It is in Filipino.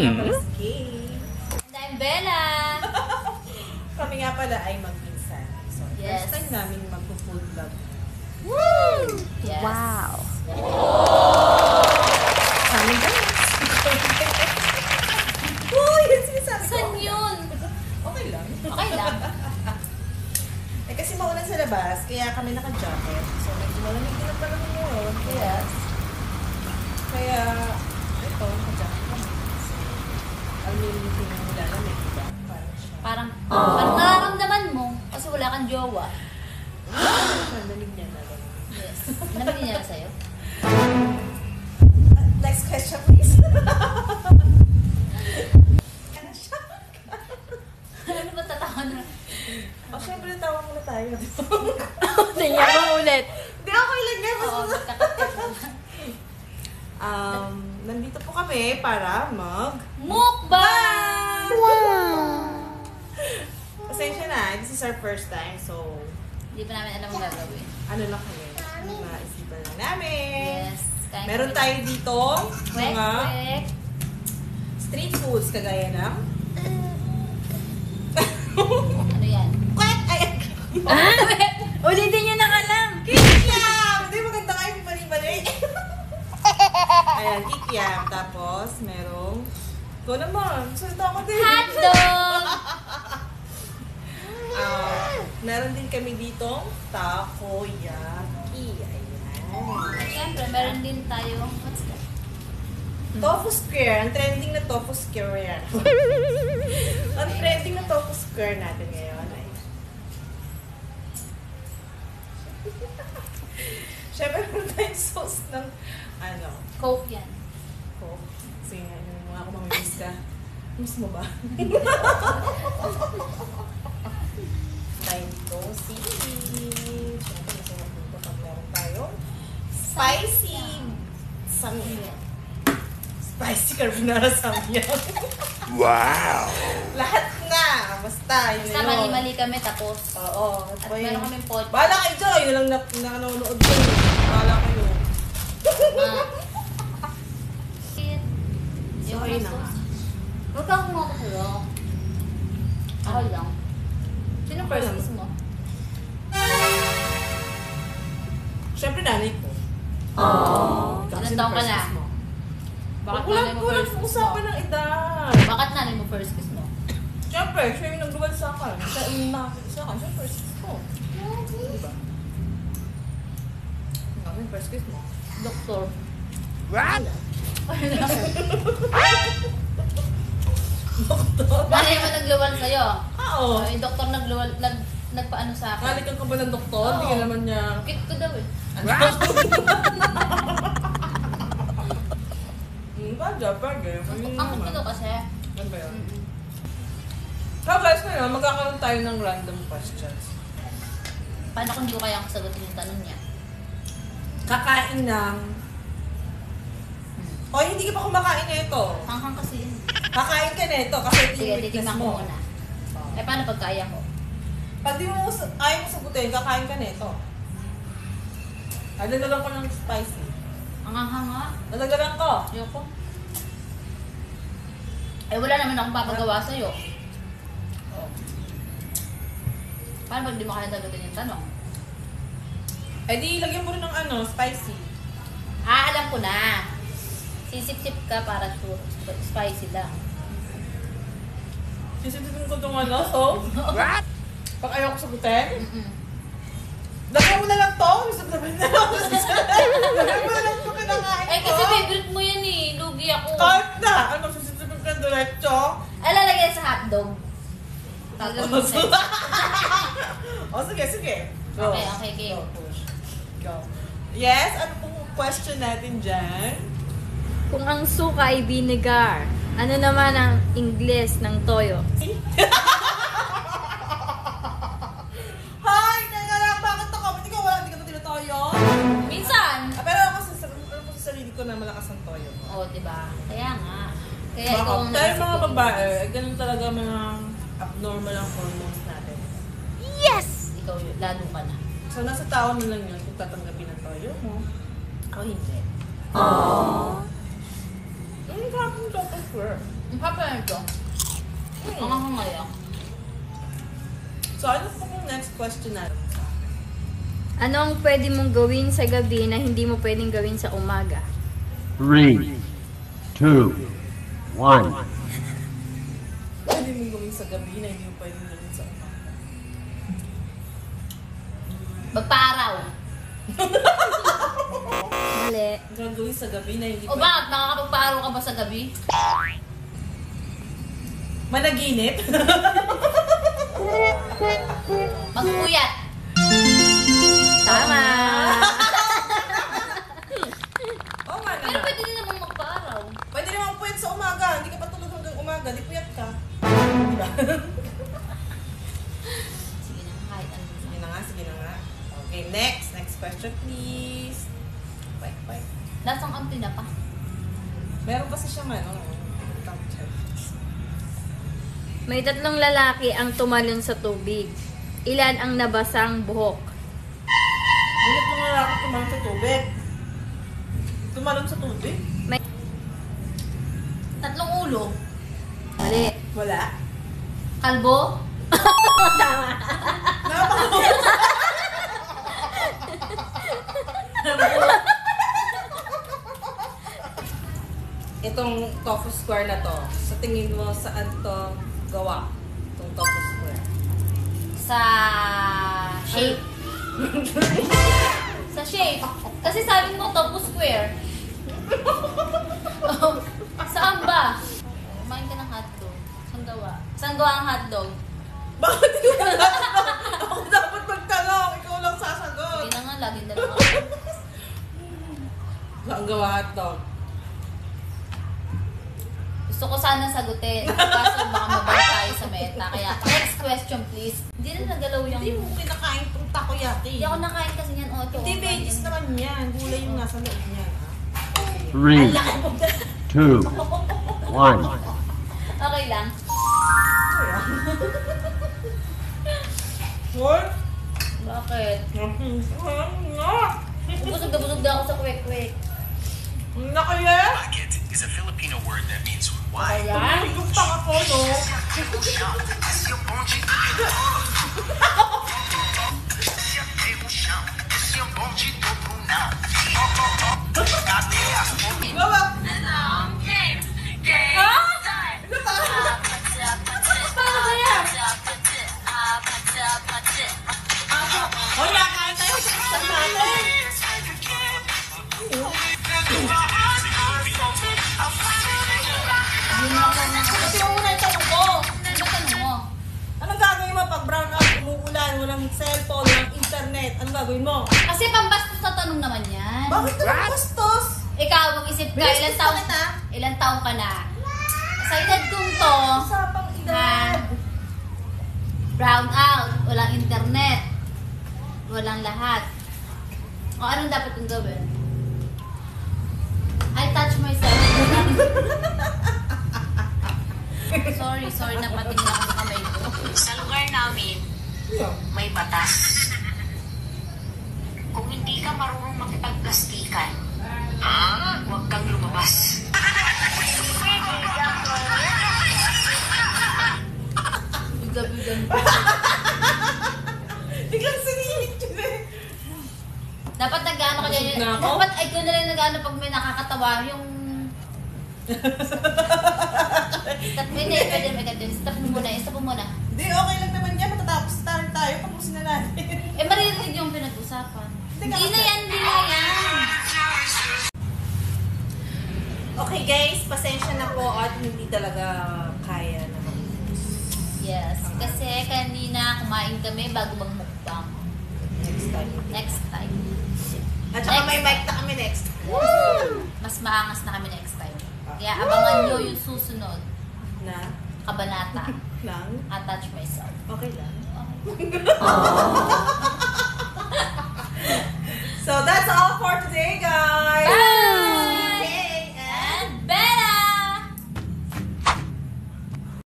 nga pala si Kay. And I'm Bella. Kami nga pala ay magpinsan. So, Yes. first time namin magpo-food vlog. Woo! Yes. Wow. Kami guys. Uy, yun sinasabi ko. Saan yun? Okay lang. Okay lang. Eh kasi maulan sa labas, kaya kami naka-jacket. So, medyo malamig din ang panahon ngayon. Yes. Kaya, ito, naka-jacket kami. So, alam yung nilalamig, diba? Parang siya. Parang nararamdaman mo kasi wala kang jowa. Nalamig niya na lang. Yes. Nabigyan niya na sa'yo? Next question, please. Ano siya? Ano ba tatawa na? O, syempre, tawa muna tayo. Tingnan mo ulit. Hindi ako ilagay. Oo, magkakakat na. Nandito po kami para Mukbang! Pasensya na, this is our first time, so Hindi pa namin alam ang gagawin. ano lang kami, maisipan lang namin. Yes. Kain Meron kami. tayo dito Kwek, mga kwek. street foods kagaya ng Ano yan? kwek! Ay! Ulitin nyo na ka lang. Kikiam! Hindi maganda kayo mali-mali. Ayan, kikiam. Tapos, merong ito naman, salita ko din. Hotdog! Meron din kami ditong takoyaki. Ayan. At syempre, meron din tayo, what's that? Tofu square. Ang trending na tofu square yan. Ang trending na tofu square natin ngayon ay syempre meron tayong sauce ng ano, Coke yan. Coke. Sige nga, yun mo ako mamimiss ka. Miss mo ba? Time to see. Syempre masarap dito pag meron tayong spicy samyang. Spicy carbonara samyang. Wow! Lahat na! Basta, yun Basta na yun. mali-mali kami tapos. Oo. At meron kaming pot. Bahala kayo dyan! Yun lang nanonood ko. Bahala kayo. Sorry na nga. Huwag kang kumakulong. Ako lang. Sino first lang. kiss mo? Siyempre nanay ko. Ilan taon ka na? Bakit nanay mo Kulang first kiss mo? usapan ng edad. Bakit nanay mo first kiss mo? Siyempre, siya yung nagluwal sa akin. Siya yung nakakita sa akin. Siya yung first kiss ko. Diba? Ikaw yung first kiss mo. Doktor. What? Nanay mo nagluwal sa'yo. Oo. Yung doktor nagluwal, nagpaano sa akin. Nalikan ka ba ng doktor? Oo. Hindi ka naman niya... Kit ko daw eh. Pwede. Ang kit ko daw kasi. Ano ba yun? Mm-mm. So guys, ngayon magkakaroon tayo ng random questions. Paano kung di ko kaya sagutin yung tanong niya? Kakain ng... O, hindi ka pa kumakain na ito. Hanghang kasi yun. Kakain ka na ito kasi ito Sige, yung weakness titignan ko mo. muna. Eh, paano pag kaya ko? Pag di mo ayaw mo sagutin, kakain ka na ito. Nadagdagan ko ng spicy. Ang hanghang nga. Nadagdagan ko. Ayoko. Eh, wala naman akong papagawa sa'yo. Oh. Paano pag di mo kaya sagutin yung tanong? Eh di, lagyan mo rin ng ano, spicy. Ah, alam ko na. Sisip-sip ka para sure. Spicy lang. Sisipin ko itong ano, so, What? pag ayaw ko sagutin, Mm-mm. lagyan mo na lang to. Sabihin na lang. Lagyan mo na lang ito kinakain ko. Eh, kasi favorite mo yan eh. Lugi ako. Kahit na, ano, sisipin ka diretso. Ay, lalagyan sa hotdog. Gagawin sa O, sige, sige. Go. Okay, okay, okay. Go, push. Go. Yes, ano pong question natin dyan? Kung ang suka ay vinegar, ano naman ang Ingles ng toyo? Hi! Teka lang, bakit ako? Ba't ikaw wala? Hindi ka ba tinatoyo? Minsan. Pero ako sa sarili ko na malakas ang toyo. Oo, diba? Kaya nga. Kaya ikaw ang Tayo mga naisip ko. babae, ganun talaga mga abnormal ang hormones natin. Yes! Ikaw yun, lalo ka na. So, nasa tao mo lang yun kung tatanggapin ang toyo mo. O hindi. Aww. Yung yung Tofu Square. Ang hapa na ito. Ang hangaya. So, ano po yung next question natin? Anong pwede mong gawin sa gabi na hindi mo pwedeng gawin sa umaga? 3, 2, 1. Pwede mong gawin sa gabi na hindi mo pwedeng gawin sa umaga. Magparaw. Mali. Gagawin sa gabi na hindi O bakit? Nakakapagparaw ka ba sa gabi? Managinip? Magpuyat. Tama. Oo nga Pero naman. pwede din namang magparaw. Pwede naman puyat sa umaga. Hindi ka pa tulog hanggang umaga. Di puyat ka. Sige na, kahit ano. Sige na nga, sige na nga. Okay, next. Next question, please. Wait. Lasang ang tinapa. Meron kasi siyang ano. May 3 lalaki ang tumalon sa tubig. Ilan ang nabasang buhok? Hindi mo nga ako tumalon sa tubig. Tumalon sa tubig? May... 3 ulo. Mali. Wala. Kalbo. Itong Tofu Square na to, sa tingin mo saan to gawa? Itong Tofu Square. Sa shape. Sa shape. Kasi sabi mo, Tofu Square. Oh, saan ba? Kumain ka ng hotdog. Saan gawa? Saan gawa ang hotdog? Bakit ikaw nagtatanong? Ako dapat magtanong. Ikaw lang sasagot. Hindi na nga, lagi na lang ako. Saan gawa hotdog? Gusto ko sana sagutin. Kaso baka mabalik tayo sa meta. Kaya, next question please. Hindi na nagalaw yung... Hindi mo kinakain itong takoyaki. Hindi ako nakain kasi niyan, Ocho. Hindi, veggies naman yan. Gulay yung nasa loob niyan. 3, 2, 1. Okay lang. What? Bakit? Busog na ako sa kwek-kwek. Nakaya? Bakit is a Filipino word that means why. Kaya? Gusto ako, no? Gawa! Hoy, kain tayo sa isang natin! Kasi mo muna yung tanong ko. Ano ba tanong mo? Anong gagawin mo pag brown out, umuulan, walang cellphone, walang internet? Anong gagawin mo? Kasi pambastos na tanong naman yan. Bakit ka bastos? Ikaw, mag-isip ka, Bilis, ilang gusto taon kita. Ilang taon ka na? Sa edad kong to, Usapang edad. brown out, walang internet, walang lahat. O anong dapat kong gawin? I touch myself. sorry, napating na ako sa kamay ko. Sa lugar namin, may batas. Kung hindi ka marunong makipagplastikan, huwag kang lumabas. Biga-bigan. Biglang sinihit yun eh. Dapat nag-ano ka dyan. Busog na ako? Dapat ay ko na lang nag-ano pag may nakakatawa. Yung... Stop mo na, pwede. Stop mo muna. Stop mo muna. Hindi, okay lang naman yan. Matatapos tayo. Tapusin na natin. Eh, maririnig yung pinag-usapan. Teka, Hindi na yan. Okay guys, pasensya na po at hindi talaga kaya na mag-focus. Yes. Kasi kanina kumain kami bago mag-mukbang. Next time. Next time. At saka Next may time. mic na kami next. Mas maangas na kami next time. Kaya abangan nyo yung susunod. Na? Kabanata. Lang? I touch myself. Okay lang.